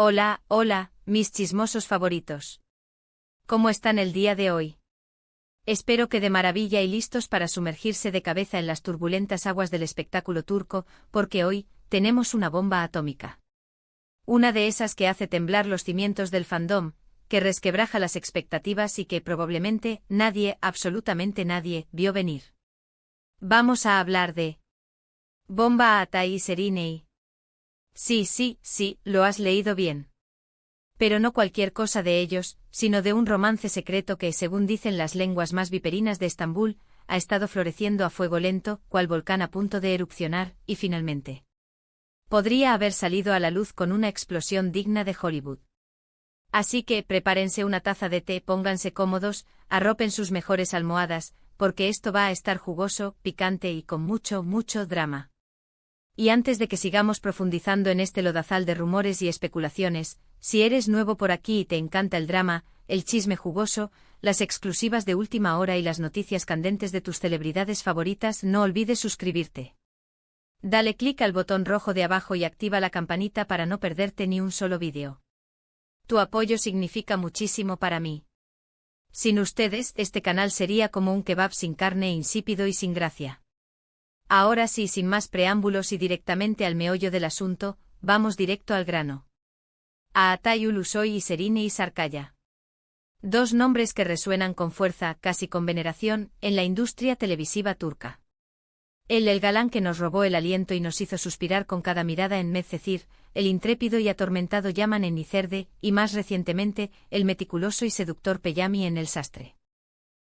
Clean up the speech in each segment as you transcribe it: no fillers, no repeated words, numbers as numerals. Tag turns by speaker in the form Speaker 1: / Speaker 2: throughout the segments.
Speaker 1: Hola, hola, mis chismosos favoritos. ¿Cómo están el día de hoy? Espero que de maravilla y listos para sumergirse de cabeza en las turbulentas aguas del espectáculo turco, porque hoy tenemos una bomba atómica. Una de esas que hace temblar los cimientos del fandom, que resquebraja las expectativas y que probablemente nadie, absolutamente nadie, vio venir. Vamos a hablar de Bomba Atai Serinei. Sí, lo has leído bien. Pero no cualquier cosa de ellos, sino de un romance secreto que, según dicen las lenguas más viperinas de Estambul, ha estado floreciendo a fuego lento, cual volcán a punto de erupcionar, y finalmente podría haber salido a la luz con una explosión digna de Hollywood. Así que prepárense una taza de té, pónganse cómodos, arropen sus mejores almohadas, porque esto va a estar jugoso, picante y con mucho drama. Y antes de que sigamos profundizando en este lodazal de rumores y especulaciones, si eres nuevo por aquí y te encanta el drama, el chisme jugoso, las exclusivas de última hora y las noticias candentes de tus celebridades favoritas, no olvides suscribirte. Dale clic al botón rojo de abajo y activa la campanita para no perderte ni un solo vídeo. Tu apoyo significa muchísimo para mí. Sin ustedes, este canal sería como un kebab sin carne, insípido y sin gracia. Ahora sí, sin más preámbulos y directamente al meollo del asunto, vamos directo al grano. Atai Ulusoy y Serinei Sarkaya. Dos nombres que resuenan con fuerza, casi con veneración, en la industria televisiva turca. Él, el galán que nos robó el aliento y nos hizo suspirar con cada mirada en Medcezir, el intrépido y atormentado Yaman en Nizerde, y más recientemente, el meticuloso y seductor Peyami en El Sastre.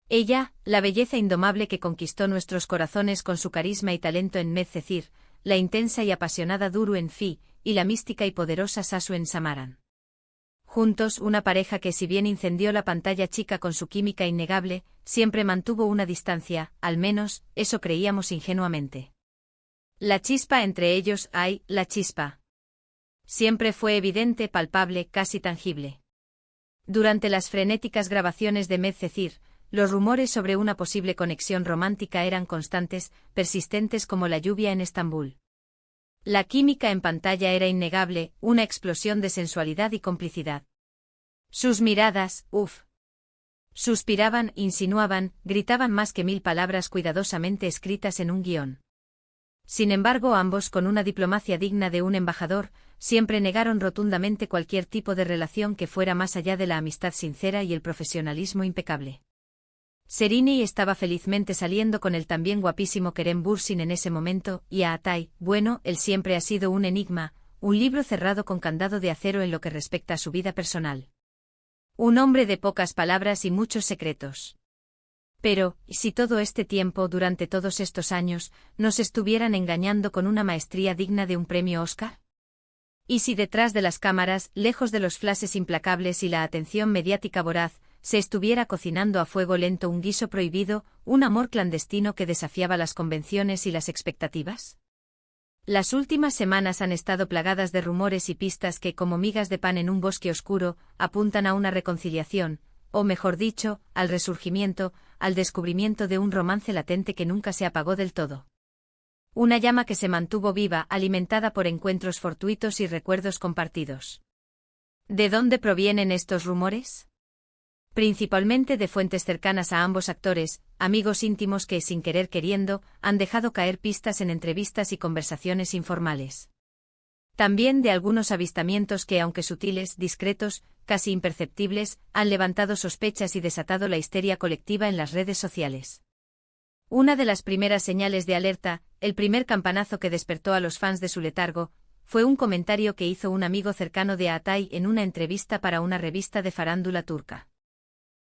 Speaker 1: Ella, la belleza indomable que conquistó nuestros corazones con su carisma y talento en Medcezir, la intensa y apasionada Duru en Fi, y la mística y poderosa Sasu en Samaran. Juntos, una pareja que, si bien incendió la pantalla chica con su química innegable, siempre mantuvo una distancia, al menos, eso creíamos ingenuamente. La chispa entre ellos, la chispa. Siempre fue evidente, palpable, casi tangible. Durante las frenéticas grabaciones de Medcezir, los rumores sobre una posible conexión romántica eran constantes, persistentes como la lluvia en Estambul. La química en pantalla era innegable, una explosión de sensualidad y complicidad. Sus miradas, suspiraban, insinuaban, gritaban más que 1000 palabras cuidadosamente escritas en un guión. Sin embargo, ambos, con una diplomacia digna de un embajador, siempre negaron rotundamente cualquier tipo de relación que fuera más allá de la amistad sincera y el profesionalismo impecable. Serinei estaba felizmente saliendo con el también guapísimo Kerem Bürsin en ese momento, y a Atai, bueno, él siempre ha sido un enigma, un libro cerrado con candado de acero en lo que respecta a su vida personal. Un hombre de pocas palabras y muchos secretos. Pero, ¿y si todo este tiempo, durante todos estos años, nos estuvieran engañando con una maestría digna de un premio Oscar? ¿Y si detrás de las cámaras, lejos de los flashes implacables y la atención mediática voraz, se estuviera cocinando a fuego lento un guiso prohibido, un amor clandestino que desafiaba las convenciones y las expectativas? Las últimas semanas han estado plagadas de rumores y pistas que, como migas de pan en un bosque oscuro, apuntan a una reconciliación, o mejor dicho, al resurgimiento, al descubrimiento de un romance latente que nunca se apagó del todo. Una llama que se mantuvo viva, alimentada por encuentros fortuitos y recuerdos compartidos. ¿De dónde provienen estos rumores? Principalmente de fuentes cercanas a ambos actores, amigos íntimos que, sin querer queriendo, han dejado caer pistas en entrevistas y conversaciones informales. También de algunos avistamientos que, aunque sutiles, discretos, casi imperceptibles, han levantado sospechas y desatado la histeria colectiva en las redes sociales. Una de las primeras señales de alerta, el primer campanazo que despertó a los fans de su letargo, fue un comentario que hizo un amigo cercano de Atai en una entrevista para una revista de farándula turca.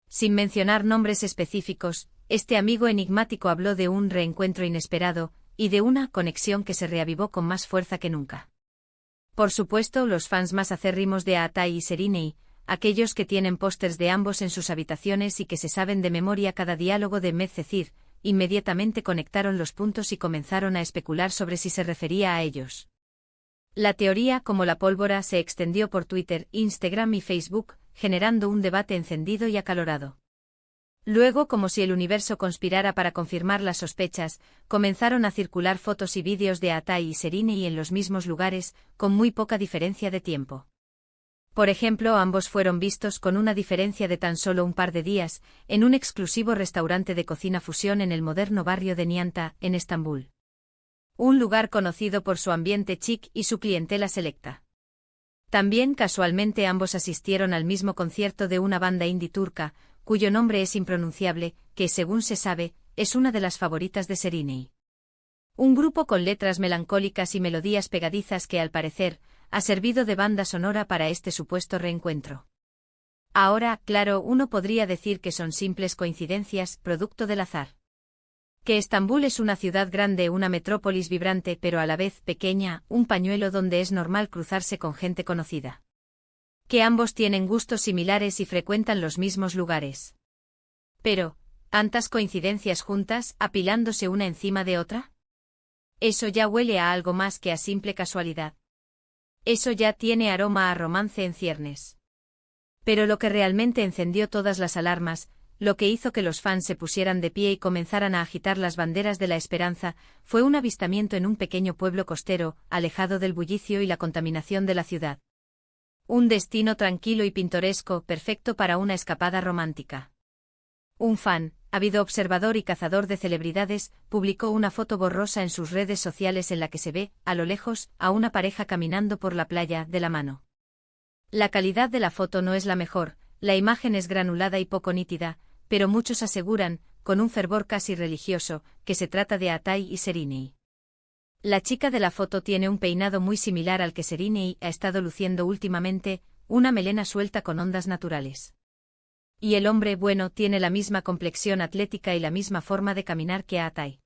Speaker 1: Sin mencionar nombres específicos, este amigo enigmático habló de un reencuentro inesperado, y de una conexión que se reavivó con más fuerza que nunca. Por supuesto, los fans más acérrimos de Atai y Serinei, aquellos que tienen pósters de ambos en sus habitaciones y que se saben de memoria cada diálogo de Medcezir, inmediatamente conectaron los puntos y comenzaron a especular sobre si se refería a ellos. La teoría, como la pólvora, se extendió por Twitter, Instagram y Facebook, generando un debate encendido y acalorado. Luego, como si el universo conspirara para confirmar las sospechas, comenzaron a circular fotos y vídeos de Atai y Serinei en los mismos lugares, con muy poca diferencia de tiempo. Por ejemplo, ambos fueron vistos con una diferencia de tan solo un par de días, en un exclusivo restaurante de cocina fusión en el moderno barrio de Nianta, en Estambul. Un lugar conocido por su ambiente chic y su clientela selecta. También casualmente ambos asistieron al mismo concierto de una banda indie turca, cuyo nombre es impronunciable, que según se sabe, es una de las favoritas de Seriney. Un grupo con letras melancólicas y melodías pegadizas que al parecer, ha servido de banda sonora para este supuesto reencuentro. Ahora, claro, uno podría decir que son simples coincidencias, producto del azar. Que Estambul es una ciudad grande, una metrópolis vibrante pero a la vez pequeña, un pañuelo donde es normal cruzarse con gente conocida. Que ambos tienen gustos similares y frecuentan los mismos lugares. Pero, ¿tantas coincidencias juntas, apilándose una encima de otra? Eso ya huele a algo más que a simple casualidad. Eso ya tiene aroma a romance en ciernes. Pero lo que realmente encendió todas las alarmas, lo que hizo que los fans se pusieran de pie y comenzaran a agitar las banderas de la esperanza, fue un avistamiento en un pequeño pueblo costero, alejado del bullicio y la contaminación de la ciudad. Un destino tranquilo y pintoresco, perfecto para una escapada romántica. Un fan, ávido observador y cazador de celebridades, publicó una foto borrosa en sus redes sociales en la que se ve, a lo lejos, a una pareja caminando por la playa, de la mano. La calidad de la foto no es la mejor, la imagen es granulada y poco nítida, pero muchos aseguran, con un fervor casi religioso, que se trata de Atay y Seriney. La chica de la foto tiene un peinado muy similar al que Seriney ha estado luciendo últimamente, una melena suelta con ondas naturales. Y el hombre, bueno, tiene la misma complexión atlética y la misma forma de caminar que Atay.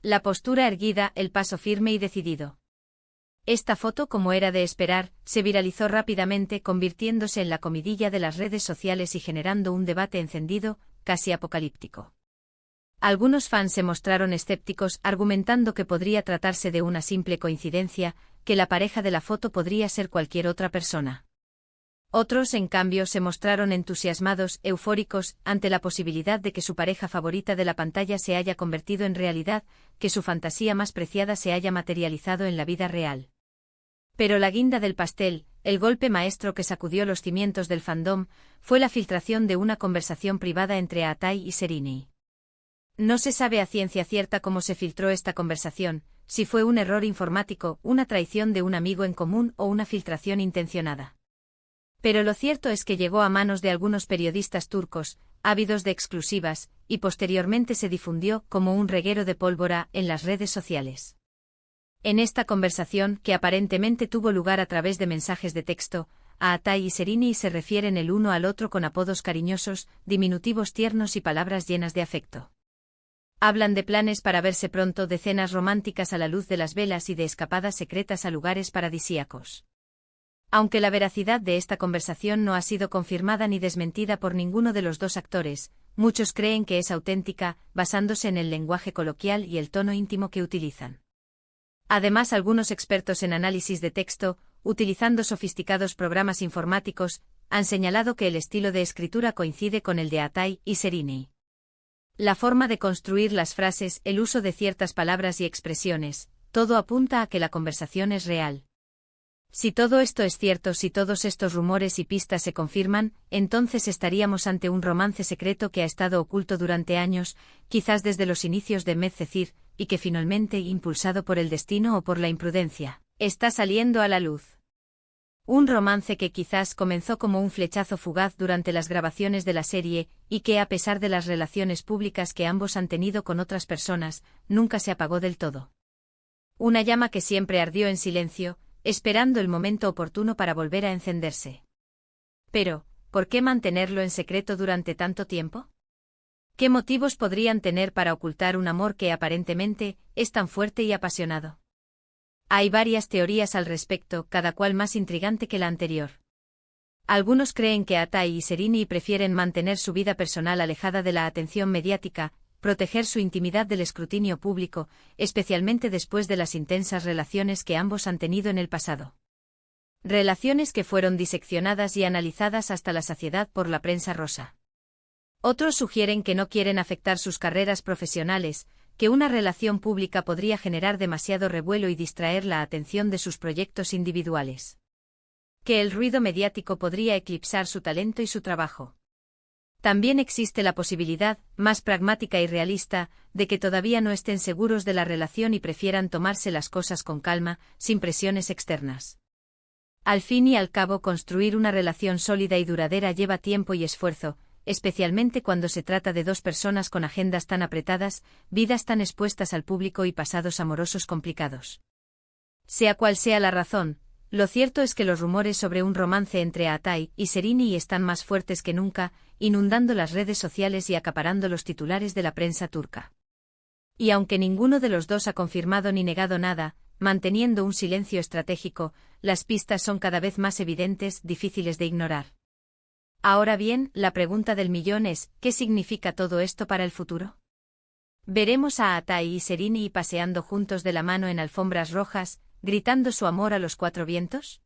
Speaker 1: La postura erguida, el paso firme y decidido. Esta foto, como era de esperar, se viralizó rápidamente, convirtiéndose en la comidilla de las redes sociales y generando un debate encendido, casi apocalíptico. Algunos fans se mostraron escépticos, argumentando que podría tratarse de una simple coincidencia, que la pareja de la foto podría ser cualquier otra persona. Otros, en cambio, se mostraron entusiasmados, eufóricos, ante la posibilidad de que su pareja favorita de la pantalla se haya convertido en realidad, que su fantasía más preciada se haya materializado en la vida real. Pero la guinda del pastel, el golpe maestro que sacudió los cimientos del fandom, fue la filtración de una conversación privada entre Atay y Seriney. No se sabe a ciencia cierta cómo se filtró esta conversación, si fue un error informático, una traición de un amigo en común o una filtración intencionada. Pero lo cierto es que llegó a manos de algunos periodistas turcos, ávidos de exclusivas, y posteriormente se difundió como un reguero de pólvora en las redes sociales. En esta conversación, que aparentemente tuvo lugar a través de mensajes de texto, a Atay y Seriney se refieren el uno al otro con apodos cariñosos, diminutivos tiernos y palabras llenas de afecto. Hablan de planes para verse pronto, de cenas románticas a la luz de las velas y de escapadas secretas a lugares paradisíacos. Aunque la veracidad de esta conversación no ha sido confirmada ni desmentida por ninguno de los dos actores, muchos creen que es auténtica, basándose en el lenguaje coloquial y el tono íntimo que utilizan. Además, algunos expertos en análisis de texto, utilizando sofisticados programas informáticos, han señalado que el estilo de escritura coincide con el de Atay y Seriney. La forma de construir las frases, el uso de ciertas palabras y expresiones, todo apunta a que la conversación es real. Si todo esto es cierto, si todos estos rumores y pistas se confirman, entonces estaríamos ante un romance secreto que ha estado oculto durante años, quizás desde los inicios de Medcezir, y que finalmente, impulsado por el destino o por la imprudencia, está saliendo a la luz. Un romance que quizás comenzó como un flechazo fugaz durante las grabaciones de la serie, y que, a pesar de las relaciones públicas que ambos han tenido con otras personas, nunca se apagó del todo. Una llama que siempre ardió en silencio, esperando el momento oportuno para volver a encenderse. Pero, ¿por qué mantenerlo en secreto durante tanto tiempo? ¿Qué motivos podrían tener para ocultar un amor que aparentemente es tan fuerte y apasionado? Hay varias teorías al respecto, cada cual más intrigante que la anterior. Algunos creen que Atay y Seriney prefieren mantener su vida personal alejada de la atención mediática, proteger su intimidad del escrutinio público, especialmente después de las intensas relaciones que ambos han tenido en el pasado. Relaciones que fueron diseccionadas y analizadas hasta la saciedad por la prensa rosa. Otros sugieren que no quieren afectar sus carreras profesionales, que una relación pública podría generar demasiado revuelo y distraer la atención de sus proyectos individuales. que el ruido mediático podría eclipsar su talento y su trabajo. También existe la posibilidad, más pragmática y realista, de que todavía no estén seguros de la relación y prefieran tomarse las cosas con calma, sin presiones externas. Al fin y al cabo, construir una relación sólida y duradera lleva tiempo y esfuerzo, especialmente cuando se trata de dos personas con agendas tan apretadas, vidas tan expuestas al público y pasados amorosos complicados. Sea cual sea la razón, lo cierto es que los rumores sobre un romance entre Atay y Serini están más fuertes que nunca, inundando las redes sociales y acaparando los titulares de la prensa turca. Y aunque ninguno de los dos ha confirmado ni negado nada, manteniendo un silencio estratégico, las pistas son cada vez más evidentes, difíciles de ignorar. Ahora bien, la pregunta del millón es, ¿qué significa todo esto para el futuro? ¿Veremos a Atay y Serini paseando juntos de la mano en alfombras rojas, gritando su amor a los cuatro vientos?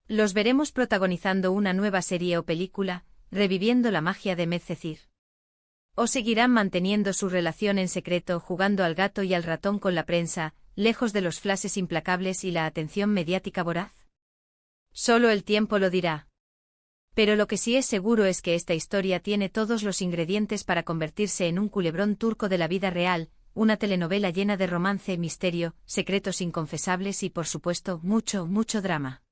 Speaker 1: ¿Los veremos protagonizando una nueva serie o película, reviviendo la magia de Medcezir? ¿O seguirán manteniendo su relación en secreto, jugando al gato y al ratón con la prensa, lejos de los flashes implacables y la atención mediática voraz? Solo el tiempo lo dirá. Pero lo que sí es seguro es que esta historia tiene todos los ingredientes para convertirse en un culebrón turco de la vida real, una telenovela llena de romance, misterio, secretos inconfesables y, por supuesto, mucho, mucho drama.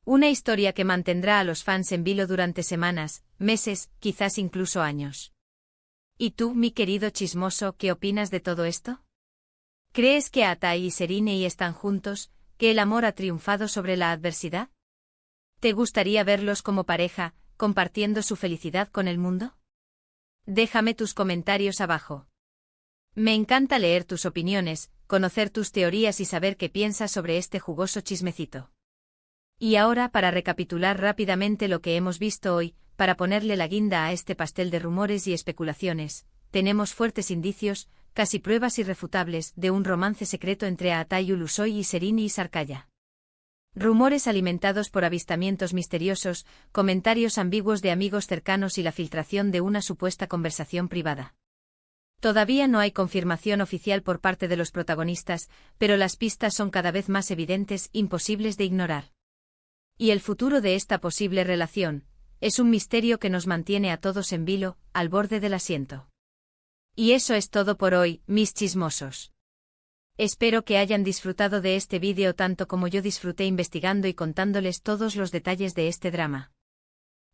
Speaker 1: Una historia que mantendrá a los fans en vilo durante semanas, meses, quizás incluso años. ¿Y tú, mi querido chismoso, qué opinas de todo esto? ¿Crees que Atay y Serini están juntos, que el amor ha triunfado sobre la adversidad? ¿Te gustaría verlos como pareja, compartiendo su felicidad con el mundo? Déjame tus comentarios abajo. Me encanta leer tus opiniones, conocer tus teorías y saber qué piensas sobre este jugoso chismecito. Y ahora, para recapitular rápidamente lo que hemos visto hoy, para ponerle la guinda a este pastel de rumores y especulaciones, tenemos fuertes indicios, casi pruebas irrefutables, de un romance secreto entre Atay Ulusoy y Serini Sarkaya. Rumores alimentados por avistamientos misteriosos, comentarios ambiguos de amigos cercanos y la filtración de una supuesta conversación privada. Todavía no hay confirmación oficial por parte de los protagonistas, pero las pistas son cada vez más evidentes, imposibles de ignorar. Y el futuro de esta posible relación es un misterio que nos mantiene a todos en vilo, al borde del asiento. Y eso es todo por hoy, mis chismosos. Espero que hayan disfrutado de este vídeo tanto como yo disfruté investigando y contándoles todos los detalles de este drama.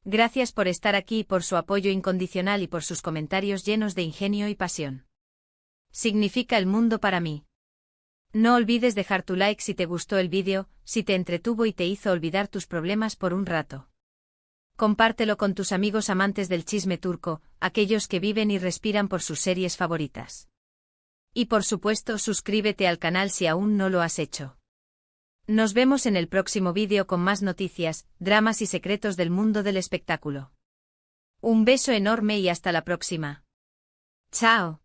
Speaker 1: Gracias por estar aquí, por su apoyo incondicional y por sus comentarios llenos de ingenio y pasión. Significa el mundo para mí. No olvides dejar tu like si te gustó el vídeo, si te entretuvo y te hizo olvidar tus problemas por un rato. Compártelo con tus amigos amantes del chisme turco, aquellos que viven y respiran por sus series favoritas. Y por supuesto, suscríbete al canal si aún no lo has hecho. Nos vemos en el próximo vídeo con más noticias, dramas y secretos del mundo del espectáculo. Un beso enorme y hasta la próxima. Chao.